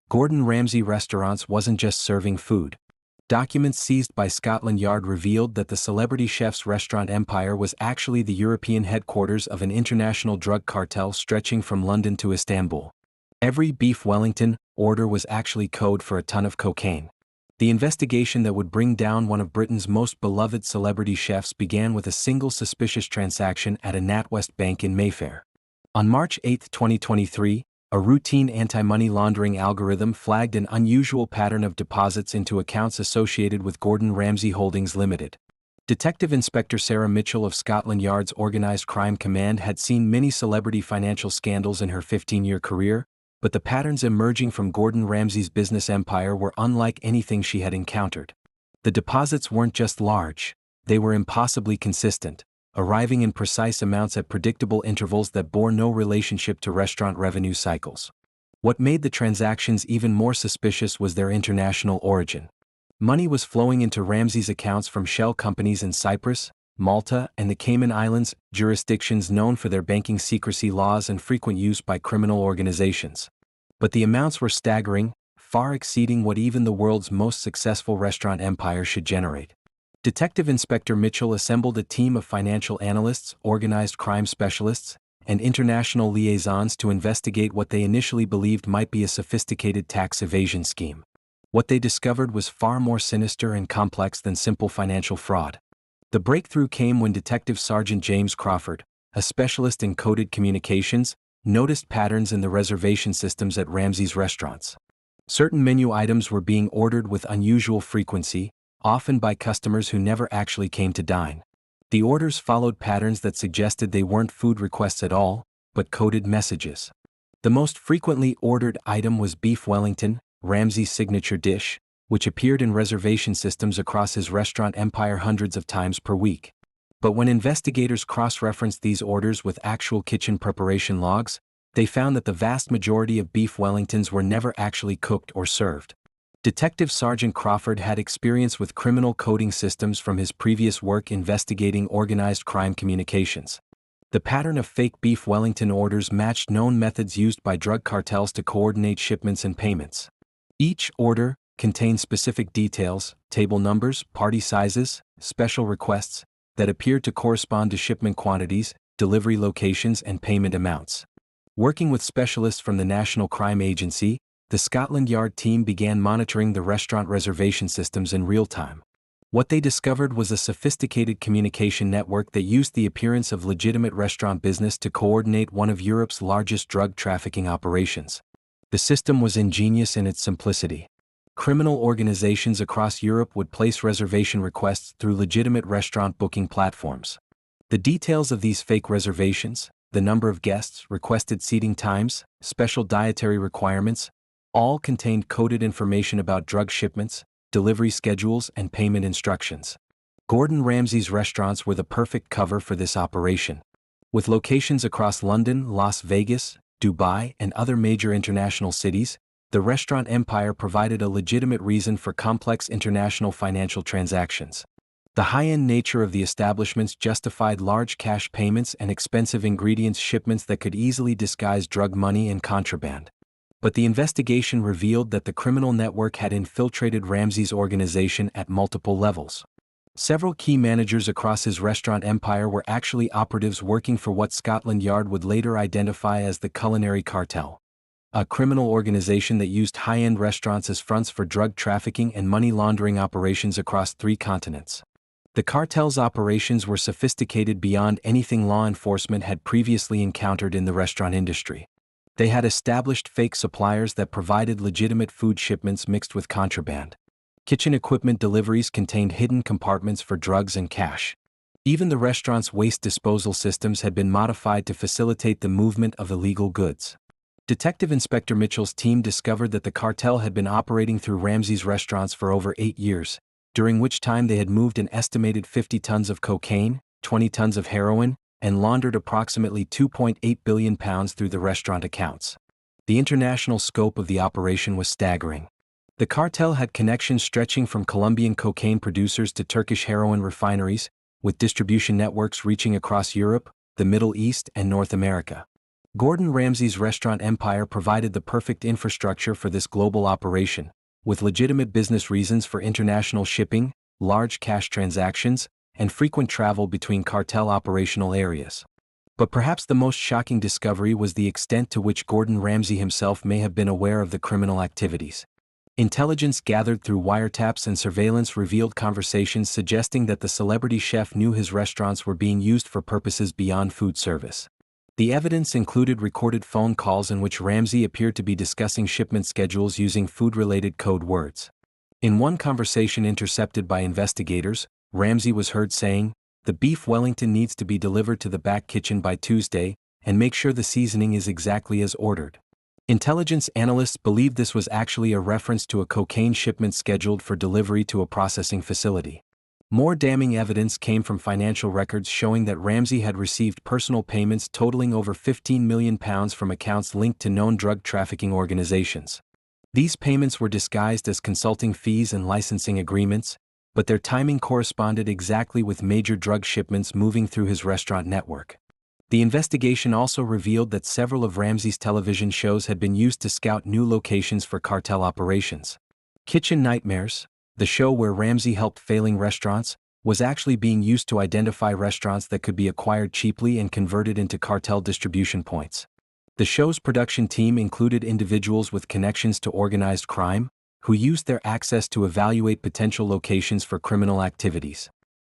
Gordon Ramsay restaurants wasn't just serving food. Documents seized by Scotland Yard revealed that the celebrity chef's restaurant empire was actually the European headquarters of an international drug cartel stretching from London to Istanbul. Every beef Wellington order was actually code for a ton of cocaine. The investigation that would bring down one of Britain's most beloved celebrity chefs began with a single suspicious transaction at a NatWest bank in Mayfair. On March 8, 2023, a routine anti-money laundering algorithm flagged an unusual pattern of deposits into accounts associated with Gordon Ramsay Holdings Limited. Detective Inspector Sarah Mitchell of Scotland Yard's Organised Crime Command had seen many celebrity financial scandals in her 15-year career, but the patterns emerging from Gordon Ramsay's business empire were unlike anything she had encountered. The deposits weren't just large, they were impossibly consistent, arriving in precise amounts at predictable intervals that bore no relationship to restaurant revenue cycles. What made the transactions even more suspicious was their international origin. Money was flowing into Ramsay's accounts from shell companies in Cyprus, Malta, and the Cayman Islands, jurisdictions known for their banking secrecy laws and frequent use by criminal organizations. But the amounts were staggering, far exceeding what even the world's most successful restaurant empire should generate. Detective Inspector Mitchell assembled a team of financial analysts, organized crime specialists, and international liaisons to investigate what they initially believed might be a sophisticated tax evasion scheme. What they discovered was far more sinister and complex than simple financial fraud. The breakthrough came when Detective Sergeant James Crawford, a specialist in coded communications, noticed patterns in the reservation systems at Ramsay's restaurants. Certain menu items were being ordered with unusual frequency, often by customers who never actually came to dine. The orders followed patterns that suggested they weren't food requests at all, but coded messages. The most frequently ordered item was beef Wellington, Ramsay's signature dish, which appeared in reservation systems across his restaurant empire hundreds of times per week. But when investigators cross-referenced these orders with actual kitchen preparation logs, they found that the vast majority of beef Wellingtons were never actually cooked or served. Detective Sergeant Crawford had experience with criminal coding systems from his previous work investigating organized crime communications. The pattern of fake beef Wellington orders matched known methods used by drug cartels to coordinate shipments and payments. Each order contained specific details, table numbers, party sizes, special requests, that appeared to correspond to shipment quantities, delivery locations, and payment amounts. Working with specialists from the National Crime Agency, the Scotland Yard team began monitoring the restaurant reservation systems in real time. What they discovered was a sophisticated communication network that used the appearance of legitimate restaurant business to coordinate one of Europe's largest drug trafficking operations. The system was ingenious in its simplicity. Criminal organizations across Europe would place reservation requests through legitimate restaurant booking platforms. The details of these fake reservations, the number of guests, requested seating times, special dietary requirements, all contained coded information about drug shipments, delivery schedules, and payment instructions. Gordon Ramsay's restaurants were the perfect cover for this operation. With locations across London, Las Vegas, Dubai, and other major international cities, the restaurant empire provided a legitimate reason for complex international financial transactions. The high-end nature of the establishments justified large cash payments and expensive ingredients shipments that could easily disguise drug money and contraband. But the investigation revealed that the criminal network had infiltrated Ramsay's organization at multiple levels. Several key managers across his restaurant empire were actually operatives working for what Scotland Yard would later identify as the Culinary Cartel, a criminal organization that used high-end restaurants as fronts for drug trafficking and money laundering operations across 3 continents. The cartel's operations were sophisticated beyond anything law enforcement had previously encountered in the restaurant industry. They had established fake suppliers that provided legitimate food shipments mixed with contraband. Kitchen equipment deliveries contained hidden compartments for drugs and cash. Even the restaurant's waste disposal systems had been modified to facilitate the movement of illegal goods. Detective Inspector Mitchell's team discovered that the cartel had been operating through Ramsay's restaurants for over 8 years, during which time they had moved an estimated 50 tons of cocaine, 20 tons of heroin, and laundered approximately £2.8 billion through the restaurant accounts. The international scope of the operation was staggering. The cartel had connections stretching from Colombian cocaine producers to Turkish heroin refineries, with distribution networks reaching across Europe, the Middle East, and North America. Gordon Ramsay's restaurant empire provided the perfect infrastructure for this global operation, with legitimate business reasons for international shipping, large cash transactions, and frequent travel between cartel operational areas. But perhaps the most shocking discovery was the extent to which Gordon Ramsay himself may have been aware of the criminal activities. Intelligence gathered through wiretaps and surveillance revealed conversations suggesting that the celebrity chef knew his restaurants were being used for purposes beyond food service. The evidence included recorded phone calls in which Ramsay appeared to be discussing shipment schedules using food-related code words. In one conversation intercepted by investigators, Ramsay was heard saying, "The beef Wellington needs to be delivered to the back kitchen by Tuesday, and make sure the seasoning is exactly as ordered." Intelligence analysts believed this was actually a reference to a cocaine shipment scheduled for delivery to a processing facility. More damning evidence came from financial records showing that Ramsay had received personal payments totaling over £15 million from accounts linked to known drug trafficking organizations. These payments were disguised as consulting fees and licensing agreements, but their timing corresponded exactly with major drug shipments moving through his restaurant network. The investigation also revealed that several of Ramsay's television shows had been used to scout new locations for cartel operations. Kitchen Nightmares, the show where Ramsay helped failing restaurants, was actually being used to identify restaurants that could be acquired cheaply and converted into cartel distribution points. The show's production team included individuals with connections to organized crime, who used their access to evaluate potential locations for criminal activities.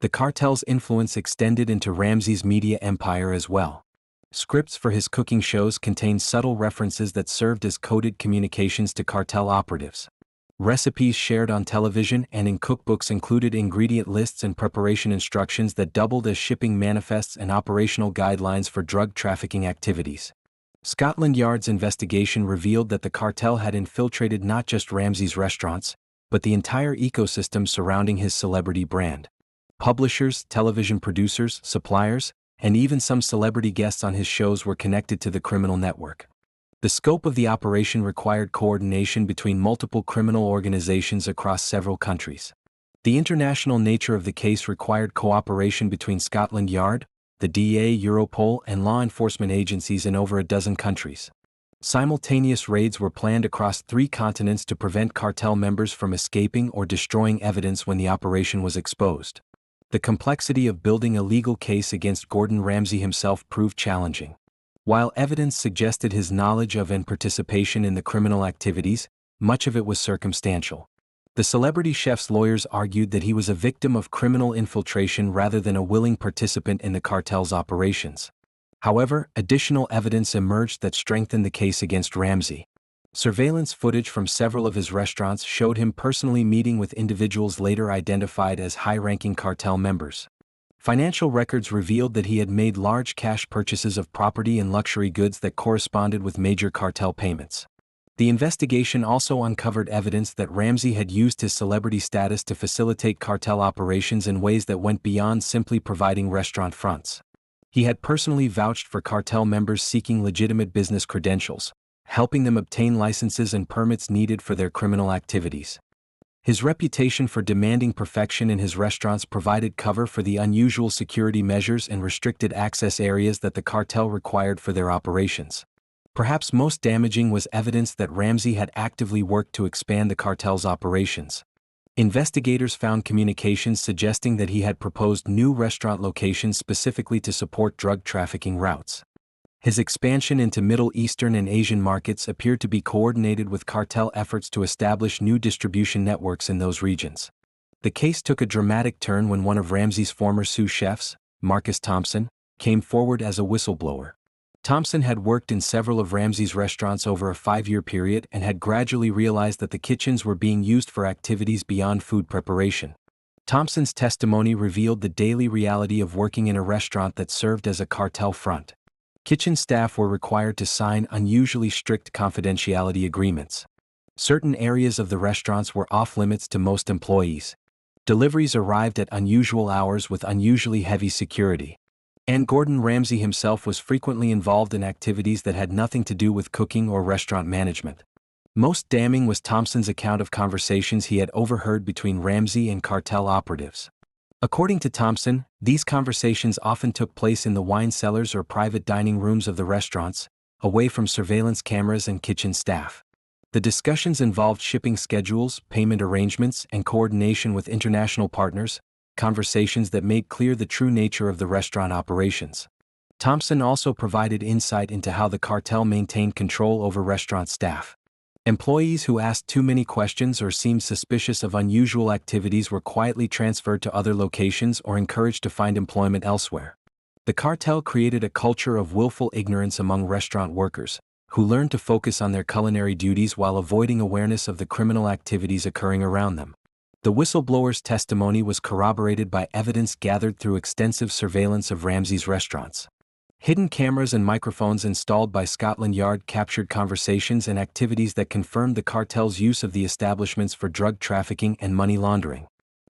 The cartel's influence extended into Ramsay's media empire as well. Scripts for his cooking shows contained subtle references that served as coded communications to cartel operatives. Recipes shared on television and in cookbooks included ingredient lists and preparation instructions that doubled as shipping manifests and operational guidelines for drug trafficking activities. Scotland Yard's investigation revealed that the cartel had infiltrated not just Ramsay's restaurants, but the entire ecosystem surrounding his celebrity brand. Publishers, television producers, suppliers, and even some celebrity guests on his shows were connected to the criminal network. The scope of the operation required coordination between multiple criminal organizations across several countries. The international nature of the case required cooperation between Scotland Yard, the DA, Europol, and law enforcement agencies in over a dozen countries. Simultaneous raids were planned across 3 continents to prevent cartel members from escaping or destroying evidence when the operation was exposed. The complexity of building a legal case against Gordon Ramsay himself proved challenging. While evidence suggested his knowledge of and participation in the criminal activities, much of it was circumstantial. The celebrity chef's lawyers argued that he was a victim of criminal infiltration rather than a willing participant in the cartel's operations. However, additional evidence emerged that strengthened the case against Ramsay. Surveillance footage from several of his restaurants showed him personally meeting with individuals later identified as high-ranking cartel members. Financial records revealed that he had made large cash purchases of property and luxury goods that corresponded with major cartel payments. The investigation also uncovered evidence that Ramsay had used his celebrity status to facilitate cartel operations in ways that went beyond simply providing restaurant fronts. He had personally vouched for cartel members seeking legitimate business credentials, helping them obtain licenses and permits needed for their criminal activities. His reputation for demanding perfection in his restaurants provided cover for the unusual security measures and restricted access areas that the cartel required for their operations. Perhaps most damaging was evidence that Ramsay had actively worked to expand the cartel's operations. Investigators found communications suggesting that he had proposed new restaurant locations specifically to support drug trafficking routes. His expansion into Middle Eastern and Asian markets appeared to be coordinated with cartel efforts to establish new distribution networks in those regions. The case took a dramatic turn when one of Ramsay's former sous chefs, Marcus Thompson, came forward as a whistleblower. Thompson had worked in several of Ramsay's restaurants over a 5-year period and had gradually realized that the kitchens were being used for activities beyond food preparation. Thompson's testimony revealed the daily reality of working in a restaurant that served as a cartel front. Kitchen staff were required to sign unusually strict confidentiality agreements. Certain areas of the restaurants were off-limits to most employees. Deliveries arrived at unusual hours with unusually heavy security. And Gordon Ramsay himself was frequently involved in activities that had nothing to do with cooking or restaurant management. Most damning was Thompson's account of conversations he had overheard between Ramsay and cartel operatives. According to Thompson, these conversations often took place in the wine cellars or private dining rooms of the restaurants, away from surveillance cameras and kitchen staff. The discussions involved shipping schedules, payment arrangements, and coordination with international partners, conversations that made clear the true nature of the restaurant operations. Thompson also provided insight into how the cartel maintained control over restaurant staff. Employees who asked too many questions or seemed suspicious of unusual activities were quietly transferred to other locations or encouraged to find employment elsewhere. The cartel created a culture of willful ignorance among restaurant workers, who learned to focus on their culinary duties while avoiding awareness of the criminal activities occurring around them. The whistleblower's testimony was corroborated by evidence gathered through extensive surveillance of Ramsay's restaurants. Hidden cameras and microphones installed by Scotland Yard captured conversations and activities that confirmed the cartel's use of the establishments for drug trafficking and money laundering.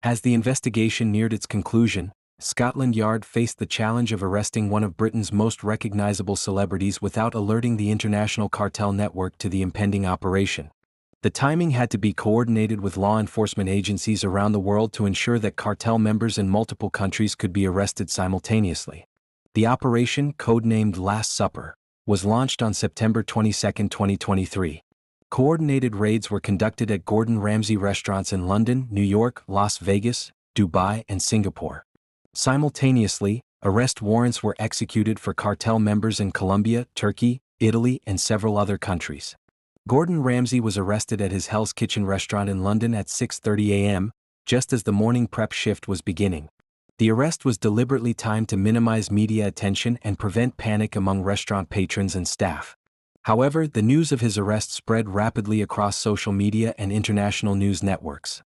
As the investigation neared its conclusion, Scotland Yard faced the challenge of arresting one of Britain's most recognizable celebrities without alerting the international cartel network to the impending operation. The timing had to be coordinated with law enforcement agencies around the world to ensure that cartel members in multiple countries could be arrested simultaneously. The operation, codenamed Last Supper, was launched on September 22, 2023. Coordinated raids were conducted at Gordon Ramsay restaurants in London, New York, Las Vegas, Dubai, and Singapore. Simultaneously, arrest warrants were executed for cartel members in Colombia, Turkey, Italy, and several other countries. Gordon Ramsay was arrested at his Hell's Kitchen restaurant in London at 6:30 a.m., just as the morning prep shift was beginning. The arrest was deliberately timed to minimize media attention and prevent panic among restaurant patrons and staff. However, the news of his arrest spread rapidly across social media and international news networks.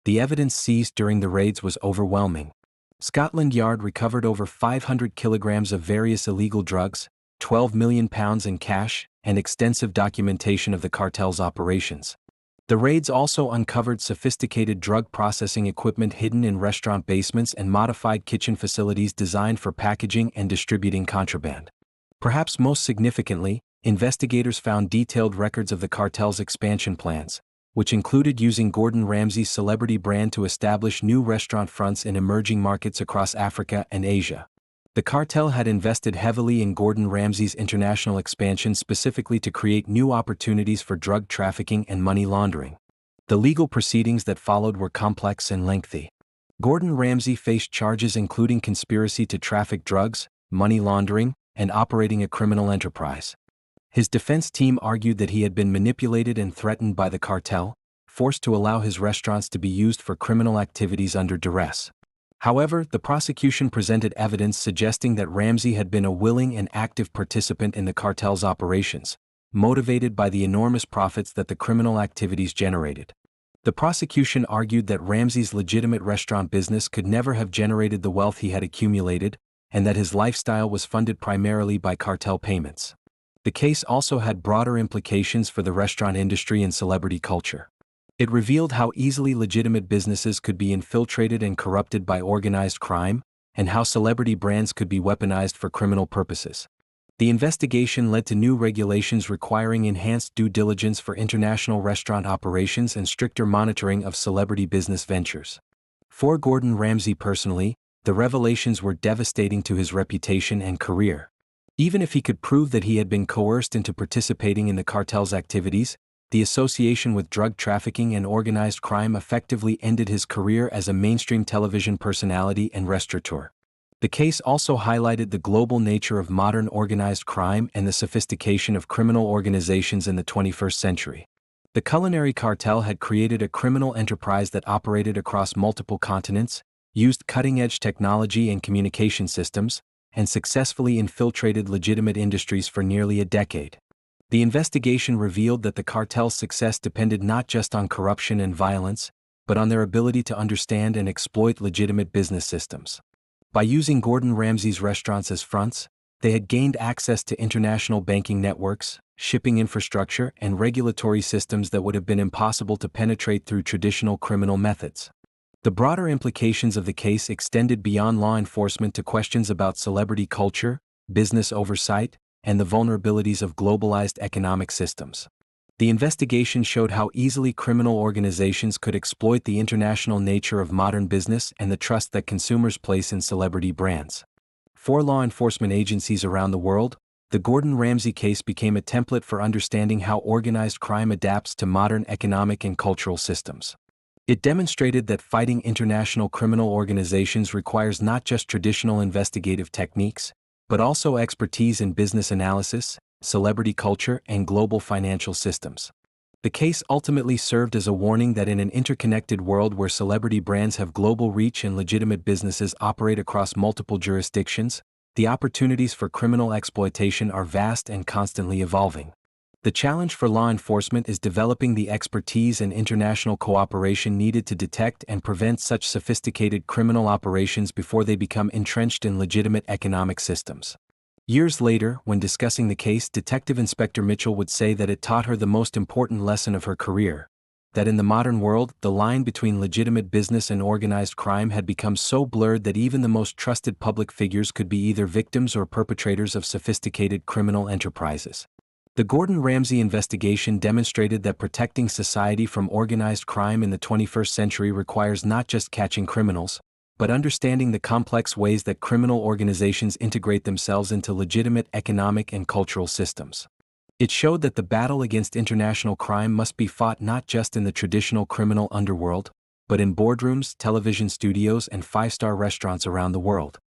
The evidence seized during the raids was overwhelming. Scotland Yard recovered over 500 kilograms of various illegal drugs, £12 million in cash, and extensive documentation of the cartel's operations. The raids also uncovered sophisticated drug processing equipment hidden in restaurant basements and modified kitchen facilities designed for packaging and distributing contraband. Perhaps most significantly, investigators found detailed records of the cartel's expansion plans, which included using Gordon Ramsay's celebrity brand to establish new restaurant fronts in emerging markets across Africa and Asia. The cartel had invested heavily in Gordon Ramsay's international expansion specifically to create new opportunities for drug trafficking and money laundering. The legal proceedings that followed were complex and lengthy. Gordon Ramsay faced charges including conspiracy to traffic drugs, money laundering, and operating a criminal enterprise. His defense team argued that he had been manipulated and threatened by the cartel, forced to allow his restaurants to be used for criminal activities under duress. However, the prosecution presented evidence suggesting that Ramsay had been a willing and active participant in the cartel's operations, motivated by the enormous profits that the criminal activities generated. The prosecution argued that Ramsay's legitimate restaurant business could never have generated the wealth he had accumulated, and that his lifestyle was funded primarily by cartel payments. The case also had broader implications for the restaurant industry and celebrity culture. It revealed how easily legitimate businesses could be infiltrated and corrupted by organized crime, and how celebrity brands could be weaponized for criminal purposes. The investigation led to new regulations requiring enhanced due diligence for international restaurant operations and stricter monitoring of celebrity business ventures. For Gordon Ramsay personally, the revelations were devastating to his reputation and career. Even if he could prove that he had been coerced into participating in the cartel's activities, the association with drug trafficking and organized crime effectively ended his career as a mainstream television personality and restaurateur. The case also highlighted the global nature of modern organized crime and the sophistication of criminal organizations in the 21st century. The culinary cartel had created a criminal enterprise that operated across multiple continents, used cutting-edge technology and communication systems, and successfully infiltrated legitimate industries for nearly a decade. The investigation revealed that the cartel's success depended not just on corruption and violence, but on their ability to understand and exploit legitimate business systems. By using Gordon Ramsay's restaurants as fronts, they had gained access to international banking networks, shipping infrastructure, and regulatory systems that would have been impossible to penetrate through traditional criminal methods. The broader implications of the case extended beyond law enforcement to questions about celebrity culture, business oversight, and the vulnerabilities of globalized economic systems. The investigation showed how easily criminal organizations could exploit the international nature of modern business and the trust that consumers place in celebrity brands. For law enforcement agencies around the world, The Gordon Ramsay case became a template for understanding how organized crime adapts to modern economic and cultural systems. It demonstrated that fighting international criminal organizations requires not just traditional investigative techniques, but also expertise in business analysis, celebrity culture, and global financial systems. The case ultimately served as a warning that in an interconnected world where celebrity brands have global reach and legitimate businesses operate across multiple jurisdictions, the opportunities for criminal exploitation are vast and constantly evolving. The challenge for law enforcement is developing the expertise and international cooperation needed to detect and prevent such sophisticated criminal operations before they become entrenched in legitimate economic systems. Years later, when discussing the case, Detective Inspector Mitchell would say that it taught her the most important lesson of her career: that in the modern world, the line between legitimate business and organized crime had become so blurred that even the most trusted public figures could be either victims or perpetrators of sophisticated criminal enterprises. The Gordon Ramsay investigation demonstrated that protecting society from organized crime in the 21st century requires not just catching criminals, but understanding the complex ways that criminal organizations integrate themselves into legitimate economic and cultural systems. It showed that the battle against international crime must be fought not just in the traditional criminal underworld, but in boardrooms, television studios, and five-star restaurants around the world.